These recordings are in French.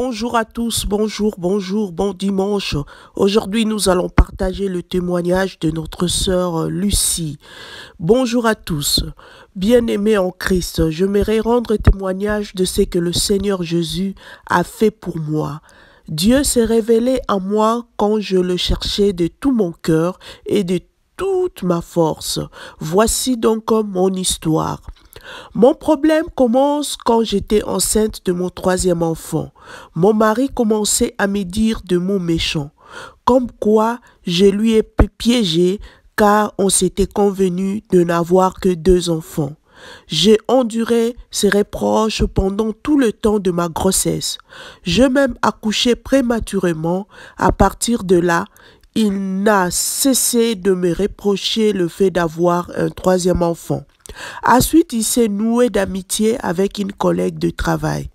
Bonjour à tous, bonjour, bon dimanche. Aujourd'hui, nous allons partager le témoignage de notre sœur Lucie. Bonjour à tous. Bien-aimés en Christ, j'aimerais rendre témoignage de ce que le Seigneur Jésus a fait pour moi. Dieu s'est révélé à moi quand je le cherchais de tout mon cœur et de toute ma force. Voici donc mon histoire. Mon problème commence quand j'étais enceinte de mon troisième enfant. Mon mari commençait à me dire de mots méchants, comme quoi je lui ai piégé car on s'était convenu de n'avoir que 2 enfants. J'ai enduré ces reproches pendant tout le temps de ma grossesse. J'ai même accouché prématurément. À partir de là, il n'a cessé de me reprocher le fait d'avoir un troisième enfant. Ensuite, il s'est noué d'amitié avec une collègue de travail,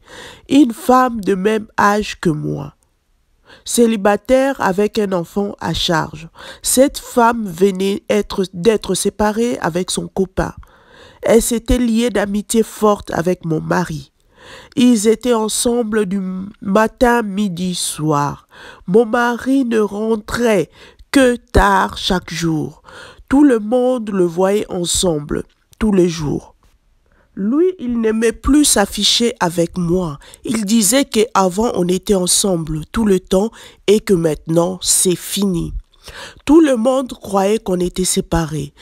une femme de même âge que moi, célibataire avec un enfant à charge. Cette femme venait d'être séparée avec son copain. Elle s'était liée d'amitié forte avec mon mari. Ils étaient ensemble du matin, midi, soir. Mon mari ne rentrait que tard chaque jour. Tout le monde le voyait ensemble, tous les jours. Lui, il n'aimait plus s'afficher avec moi. Il disait qu'avant on était ensemble tout le temps et que maintenant c'est fini. Tout le monde croyait qu'on était séparés,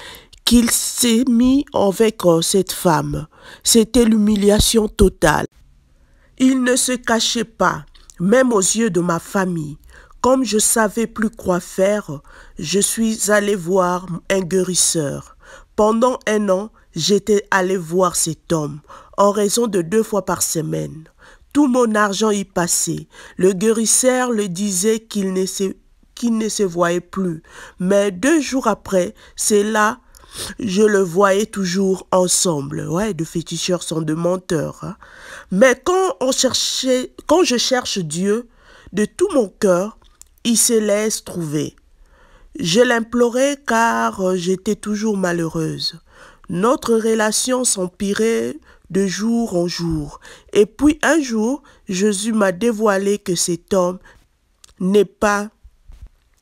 qu'il s'est mis avec cette femme. C'était l'humiliation totale. Il ne se cachait pas, même aux yeux de ma famille. Comme je savais plus quoi faire, je suis allé voir un guérisseur. Pendant 1 an, j'étais allé voir cet homme, en raison de 2 fois par semaine. Tout mon argent y passait. Le guérisseur le disait qu'il ne se voyait plus. Mais 2 jours après, c'est là, je le voyais toujours ensemble. Ouais, de féticheurs sont de menteurs. Hein. Mais quand je cherche Dieu, de tout mon cœur, il se laisse trouver. Je l'implorais car j'étais toujours malheureuse. Notre relation s'empirait de jour en jour. Et puis un jour, Jésus m'a dévoilé que cet homme n'est pas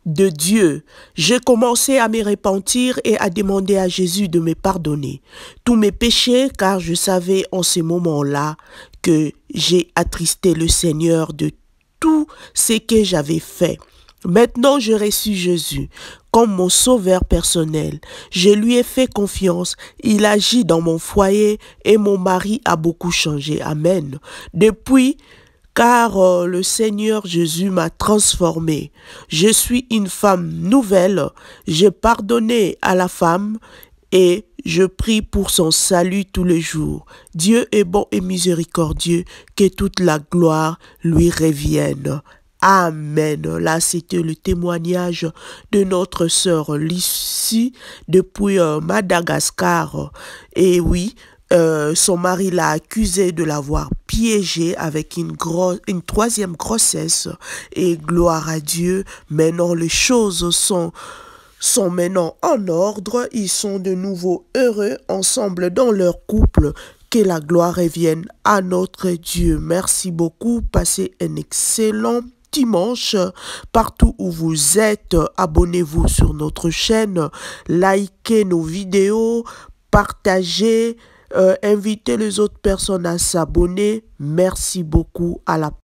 de Dieu. J'ai commencé à me repentir et à demander à Jésus de me pardonner tous mes péchés car je savais en ce moment-là que j'ai attristé le Seigneur de tout ce que j'avais fait. Maintenant, j'ai reçu Jésus comme mon sauveur personnel. Je lui ai fait confiance. Il agit dans mon foyer et mon mari a beaucoup changé. Amen. Depuis, car le Seigneur Jésus m'a transformée. Je suis une femme nouvelle. J'ai pardonné à la femme et je prie pour son salut tous les jours. Dieu est bon et miséricordieux, que toute la gloire lui revienne. Amen. Là, c'était le témoignage de notre sœur Lucie depuis Madagascar. Et oui, son mari l'a accusée de l'avoir piégée avec une 3e grossesse. Et gloire à Dieu, maintenant les choses sont maintenant en ordre. Ils sont de nouveau heureux ensemble dans leur couple. Que la gloire revienne à notre Dieu. Merci beaucoup. Passez un excellent dimanche. Partout où vous êtes, abonnez-vous sur notre chaîne, likez nos vidéos, partagez, invitez les autres personnes à s'abonner. Merci beaucoup. À la